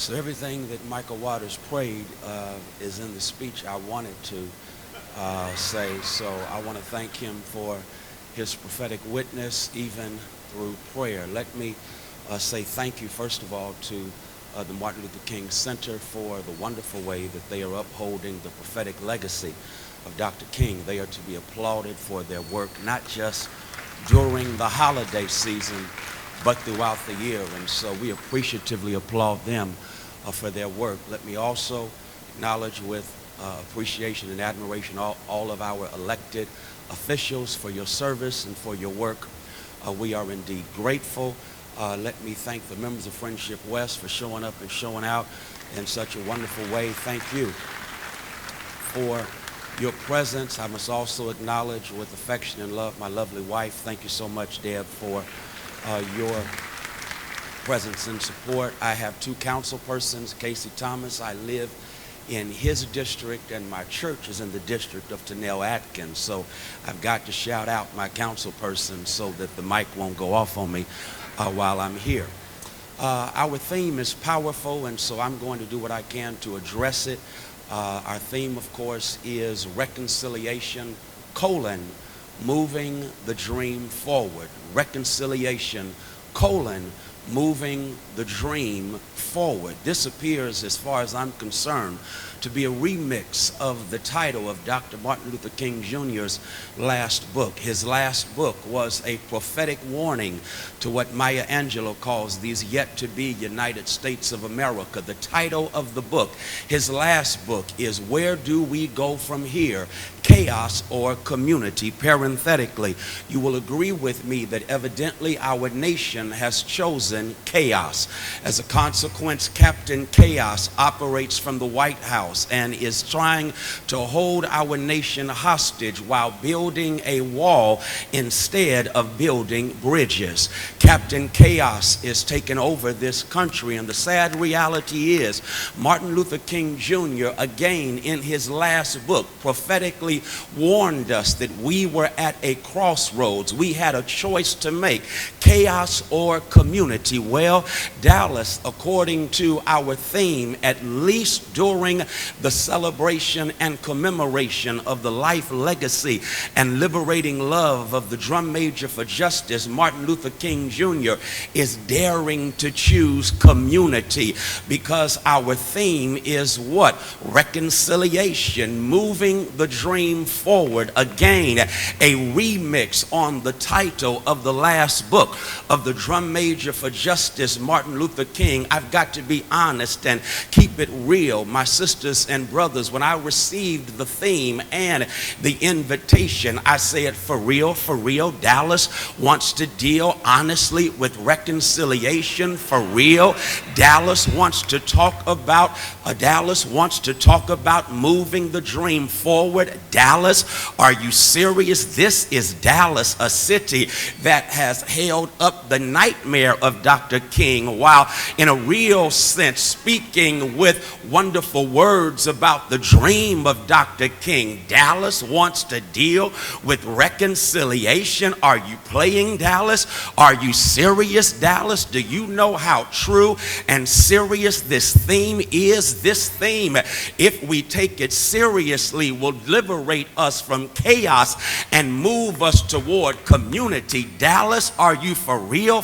So everything that Michael Waters prayed is in the speech I wanted to say. So I want to thank him for his prophetic witness, even through prayer. Let me say thank you, first of all, to the Martin Luther King Center for the wonderful way that they are upholding the prophetic legacy of Dr. King. They are to be applauded for their work, not just during the holiday season, but throughout the year. And so we appreciatively applaud them for their work. Let me also acknowledge with appreciation and admiration all of our elected officials for your service and for your work. We are indeed grateful. Let me thank the members of Friendship West for showing up and showing out in such a wonderful way. Thank you for your presence. I must also acknowledge with affection and love my lovely wife. Thank you so much, Deb, for your presence and support. I have two council persons, Casey Thomas. I live in his district, and my church is in the district of Tanel Atkins. So I've got to shout out my council person so that the mic won't go off on me while I'm here. Our theme is powerful, and so I'm going to do what I can to address it. Our theme, of course, is reconciliation, moving the dream forward. Reconciliation, moving the dream forward. This appears, as far as I'm concerned, to be a remix of the title of Dr. Martin Luther King Jr.'s last book. His last book was a prophetic warning to what Maya Angelou calls these yet-to-be United States of America. The title of the book, his last book, is Where Do We Go From Here? Chaos or Community? Parenthetically, you will agree with me that evidently our nation has chosen chaos. As a consequence, Captain Chaos operates from the White House and is trying to hold our nation hostage while building a wall instead of building bridges. Captain Chaos is taking over this country, and the sad reality is Martin Luther King Jr., again in his last book, prophetically warned us that we were at a crossroads. We had a choice to make, chaos or community. Well, Dallas, according to our theme, at least during the celebration and commemoration of the life, legacy, and liberating love of the drum major for justice, Martin Luther King Jr., is daring to choose community, because our theme is what? Reconciliation, moving the dream forward. Again, a remix on the title of the last book of the drum major for justice, Martin Luther King. I've got to be honest and keep it real. My sisters and brothers, when I received the theme and the invitation, I said, for real, Dallas wants to deal honestly with reconciliation. For real, Dallas wants to talk about moving the dream forward. Dallas, are you serious? This is Dallas, a city that has held up the nightmare of Dr. King, while in a real sense speaking with wonderful words about the dream of Dr. King. Dallas wants to deal with reconciliation. Are you playing, Dallas? Are you serious, Dallas? Do you know how true and serious this theme is? This theme, if we take it seriously, will liberate us from chaos and move us toward community. Dallas, are you for real?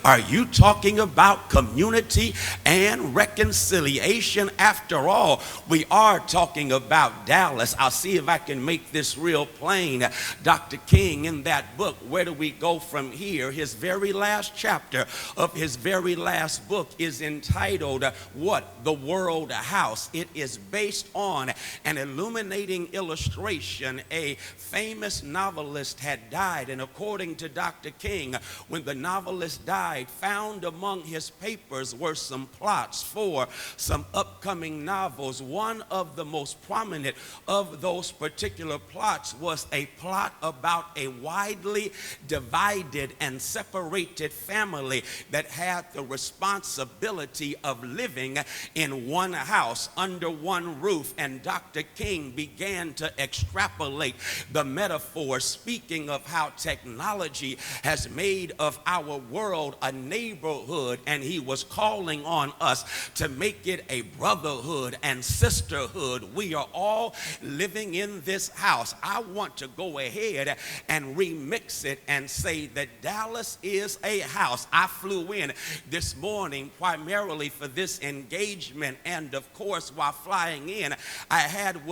Are you talking about community and reconciliation? After all, we are talking about Dallas. I'll see if I can make this real plain. Dr. King, in that book, Where Do We Go From Here? His very last chapter of his very last book is entitled, what? The World House. It is based on an illuminating illustration. A famous novelist had died, and according to Dr. King, when the novelist died, found among his papers were some plots for some upcoming novels. One of the most prominent of those particular plots was a plot about a widely divided and separated family that had the responsibility of living in one house under one roof. And Dr. King began began to extrapolate the metaphor, speaking of how technology has made of our world a neighborhood, and he was calling on us to make it a brotherhood and sisterhood. We are all living in this house. I want to go ahead and remix it and say that Dallas is a house. I flew in this morning primarily for this engagement, and of course while flying in I had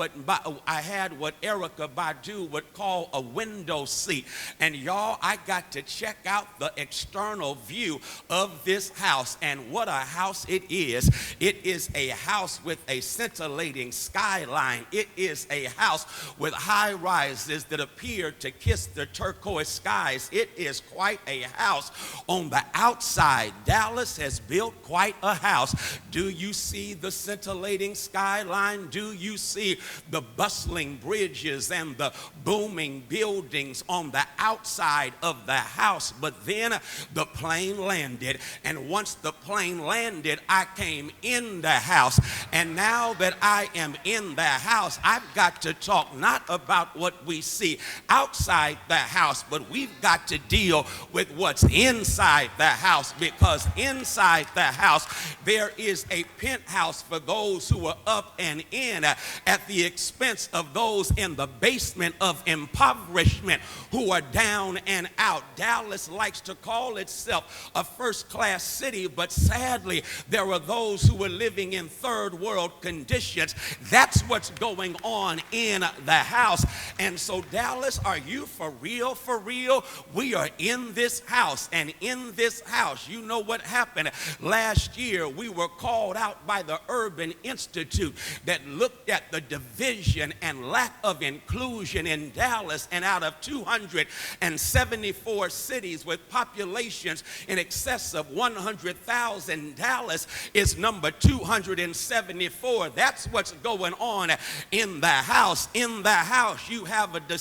what Erica Badu would call a window seat, and y'all, I got to check out the external view of this house. And what a house it is. It is a house with a scintillating skyline. It is a house with high rises that appear to kiss the turquoise skies. It is quite a house on the outside. Dallas has built quite a house. Do you see the scintillating skyline? Do you see the bustling bridges and the booming buildings on the outside of the house? But then the plane landed, and once the plane landed, I came in the house. And now that I am in the house, I've got to talk not about what we see outside the house, but we've got to deal with what's inside the house, because inside the house there is a penthouse for those who are up and in at the expense of those in the basement of impoverishment who are down and out. Dallas likes to call itself a first-class city, but sadly there are those who are living in third world conditions. That's what's going on in the house. And so Dallas, are you for real? For real? We are in this house, and in this house, you know what happened last year? We were called out by the Urban Institute that looked at the division and lack of inclusion in Dallas, and out of 274 cities with populations in excess of 100,000, Dallas is number 274. That's what's going on in the house. In the house, you have a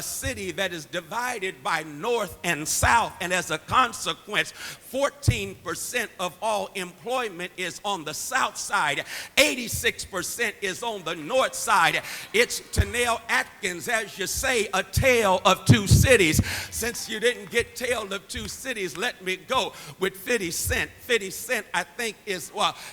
city that is divided by north and south, and as a consequence, 14% of all employment is on the south side, 86% is on the north side. It's Tanel Atkins, as you say, a tale of two cities. Since you didn't get Tale of Two Cities, let me go with 50 Cent. 50 Cent, I think,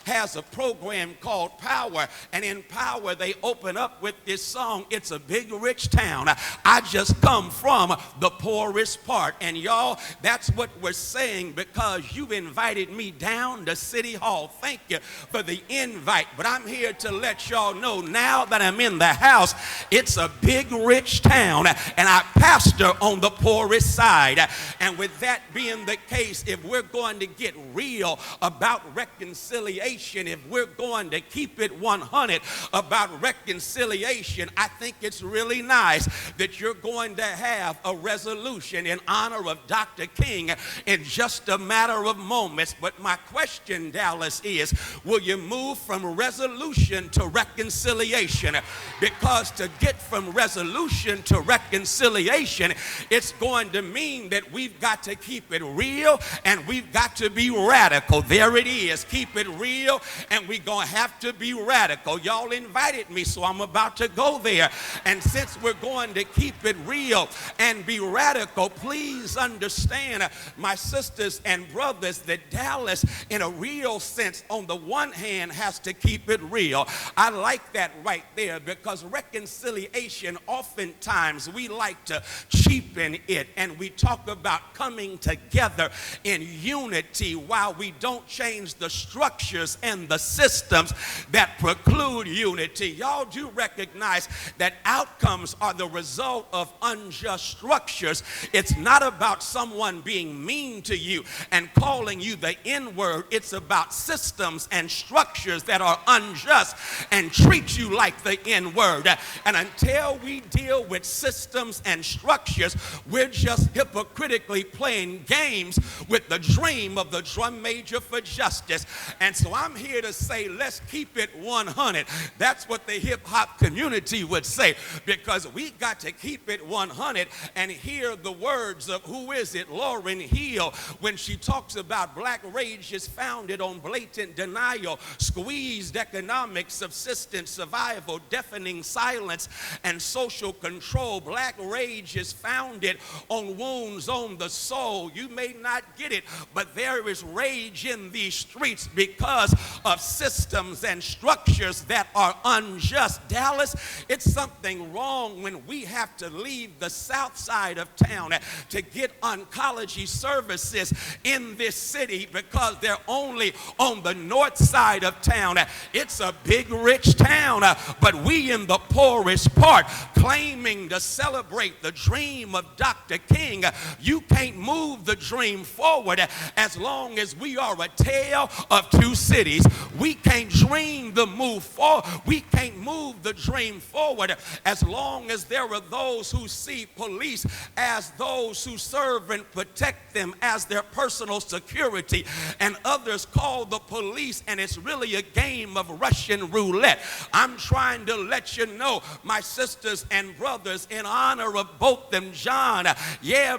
has a program called Power, and in Power they open up with this song, "It's a Big Rich Town. I just come from the poorest part." And y'all, that's what we're saying, because you've invited me down to City Hall. Thank you for the invite, but I'm here to let y'all know now that I'm in the house, it's a big rich town, and I pastor on the poorest side. And with that being the case, if we're going to get real about reconciliation, if we're going to keep it 100 about reconciliation, I think it's really nice that you're going to have a resolution in honor of Dr. King in just a matter of moments. But my question, Dallas, is will you move from resolution to reconciliation? Because to get from resolution to reconciliation, it's going to mean that we've got to keep it real and we've got to be radical. There it is. Keep it real and we're going to have to be radical. Y'all invited me, so I'm about to go there. And since we're going to keep it real and be radical, please understand, my sisters and brothers, that Dallas, in a real sense, on the one hand, has to keep it real. I like that right there, because reconciliation, oftentimes we like to cheapen it, and we talk about coming together in unity while we don't change the structures and the systems that preclude unity. Y'all do recognize that outcomes are the result of unjust structures. It's not about someone being mean to you and calling you the N-word. It's about systems and structures that are unjust and treat you like the N-word. And until we deal with systems and structures, we're just hypocritically playing games with the dream of the drum major for justice. And so I'm here to say, let's keep it 100. That's what the hip-hop community would say, because we got to keep it 100 and hear the words of, who is it, Lauryn Hill, when she talks about black rage is founded on blatant denial, squeezed economic subsistence, survival, deafening seeking silence and social control. Black rage is founded on wounds on the soul. You may not get it, but there is rage in these streets because of systems and structures that are unjust. Dallas, it's something wrong when we have to leave the south side of town to get oncology services in this city because they're only on the north side of town. It's a big, rich town, but we in the poorest part, claiming to celebrate the dream of Dr. King. You can't move the dream forward as long as we are a tale of two cities. We can't dream the move forward. We can't move the dream forward as long as there are those who see police as those who serve and protect them as their personal security, and others call the police, and it's really a game of Russian roulette. I'm trying to let you know, my sisters and brothers, in honor of both them, John,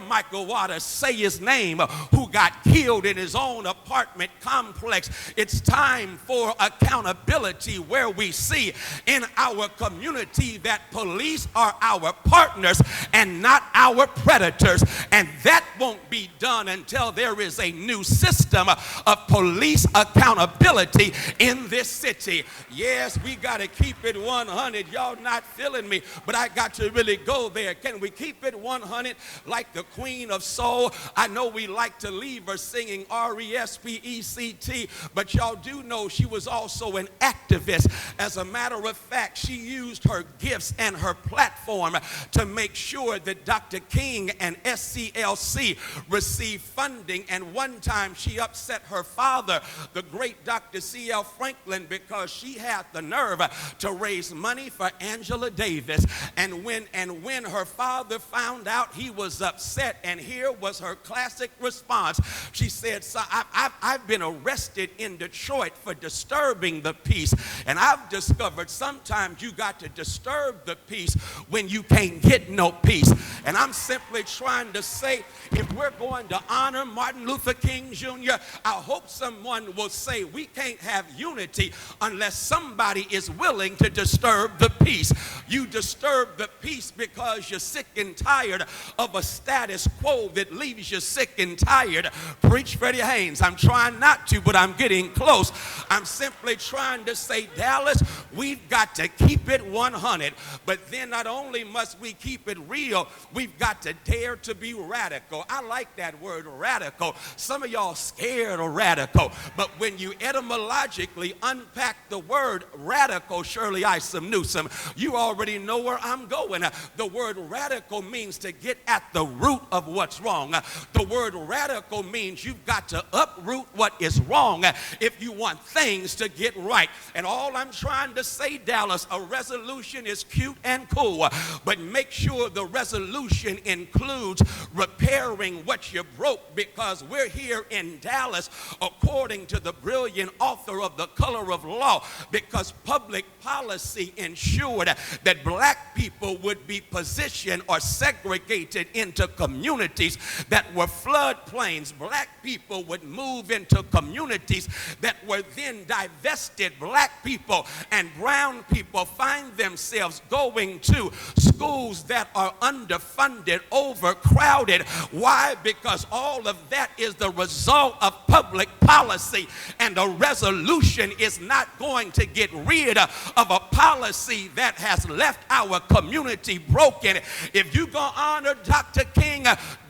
Michael Waters, say his name, who got killed in his own apartment complex. It's time for accountability where we see in our community that police are our partners and not our predators. And that won't be done until there is a new system of police accountability in this city. Yes, we got to keep it 100. Y'all not feeling me, but I got to really go there. Can we keep it 100 like the Queen of Soul? I know we like to leave her singing R-E-S-P-E-C-T, but y'all do know she was also an activist. As a matter of fact, she used her gifts and her platform to make sure that Dr. King and SCLC received funding. And one time she upset her father, the great Dr. C.L. Franklin, because she had the nerve to raise money for Angela Davis. And when her father found out, he was upset. And here was her classic response. She said, "So I've been arrested in Detroit for disturbing the peace. And I've discovered sometimes you got to disturb the peace when you can't get no peace." And I'm simply trying to say, if we're going to honor Martin Luther King Jr., I hope someone will say we can't have unity unless somebody is willing to disturb the peace. You disturb the peace because you're sick and tired of a status quo that leaves you sick and tired. Preach, Freddie Haynes. I'm trying not to, but I'm getting close. I'm simply trying to say, Dallas, we've got to keep it 100. But then not only must we keep it real, we've got to dare to be radical. I like that word, radical. Some of y'all scared of radical, but when you etymologically unpack the word radical, Shirley Isom Newsom, you already know where I'm going. The word radical means to get at the root of what's wrong. The word radical means you've got to uproot what is wrong if you want things to get right. And all I'm trying to say, Dallas, a resolution is cute and cool, but make sure the resolution includes repairing what you broke, because we're here in Dallas, according to the brilliant author of The Color of Law, because public policy ensured that black people would be positioned or segregated into communities that were floodplains. Black people would move into communities that were then divested. Black people and brown people find themselves going to schools that are underfunded, overcrowded. Why? Because all of that is the result of public policy, and a resolution is not going to get rid of a policy that has left our community broken. If you're going to honor Dr. King,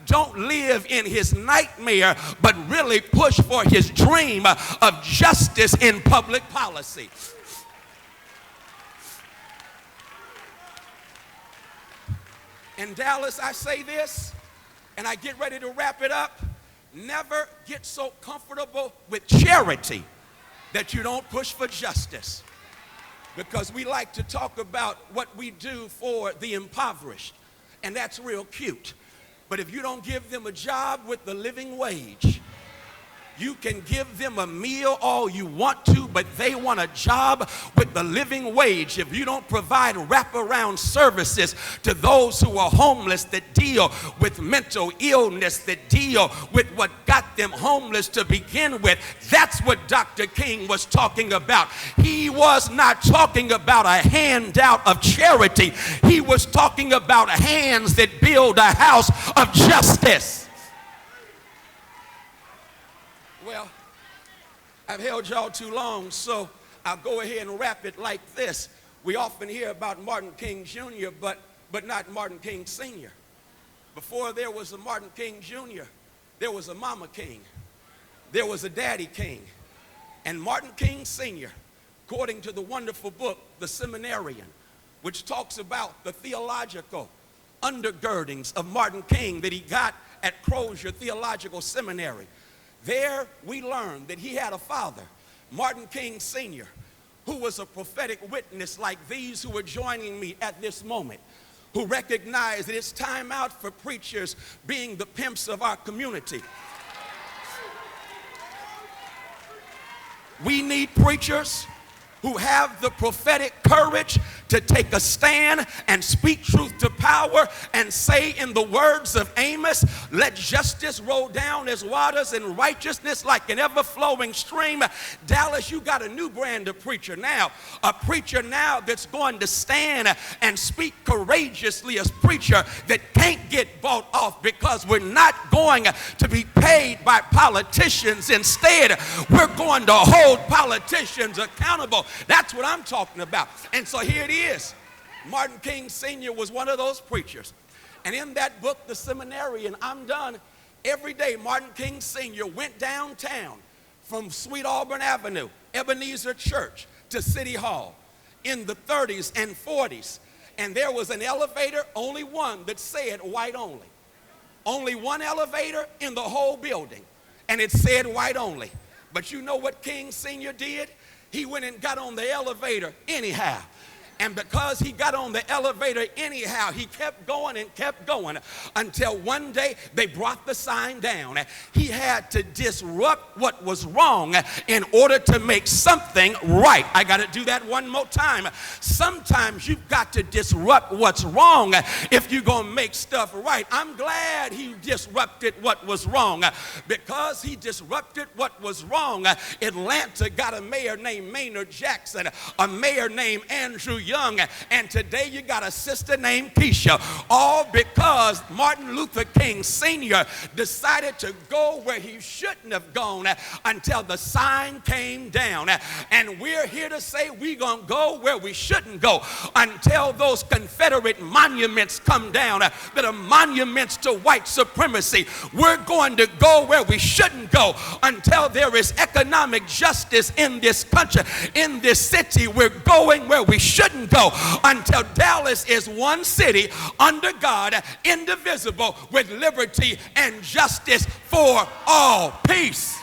don't live in his nightmare, but really push for his dream of justice in public policy. In Dallas, I say this, and I get ready to wrap it up. Never get so comfortable with charity that you don't push for justice. Because we like to talk about what we do for the impoverished, and that's real cute. But if you don't give them a job with the living wage, You can give them a meal all you want to, but they want a job with the living wage. If you don't provide wraparound services to those who are homeless, that deal with mental illness, that deal with what got them homeless to begin with, that's what Dr. King was talking about. He was not talking about a handout of charity. He was talking about hands that build a house of justice. Well, I've held y'all too long, so I'll go ahead and wrap it like this. We often hear about Martin King Jr., but not Martin King Sr. Before there was a Martin King Jr., there was a Mama King. There was a Daddy King. And Martin King Sr., according to the wonderful book, The Seminarian, which talks about the theological undergirdings of Martin King that he got at Crozier Theological Seminary. There we learned that he had a father, Martin King Sr., who was a prophetic witness like these who are joining me at this moment, who recognized that it's time out for preachers being the pimps of our community. We need preachers who have the prophetic courage to take a stand and speak truth to power and say in the words of Amos, let justice roll down as waters and righteousness like an ever-flowing stream. Dallas, you got a new brand of preacher now, a preacher now that's going to stand and speak courageously as preacher that can't get bought off, because we're not going to be paid by politicians. Instead, we're going to hold politicians accountable. That's what I'm talking about. And so here it is. Martin King Sr. was one of those preachers. And in that book, The Seminarian, I'm done. Every day, Martin King Sr. went downtown from Sweet Auburn Avenue, Ebenezer Church, to City Hall in the 30s and 40s. And there was an elevator, only one, that said white only. Only one elevator in the whole building. And it said white only. But you know what King Sr. did? He went and got on the elevator anyhow. And because he got on the elevator anyhow, he kept going until one day they brought the sign down. He had to disrupt what was wrong in order to make something right. I got to do that one more time. Sometimes you've got to disrupt what's wrong if you're going to make stuff right. I'm glad he disrupted what was wrong. Because he disrupted what was wrong, Atlanta got a mayor named Maynard Jackson, a mayor named Andrew Young, and today you got a sister named Keisha, all because Martin Luther King Sr. decided to go where he shouldn't have gone until the sign came down. And we're here to say we're going to go where we shouldn't go until those Confederate monuments come down that are monuments to white supremacy. We're going to go where we shouldn't go until there is economic justice in this country, in this city. We're going where we shouldn't go until Dallas is one city under God, indivisible, with liberty and justice for all. Peace.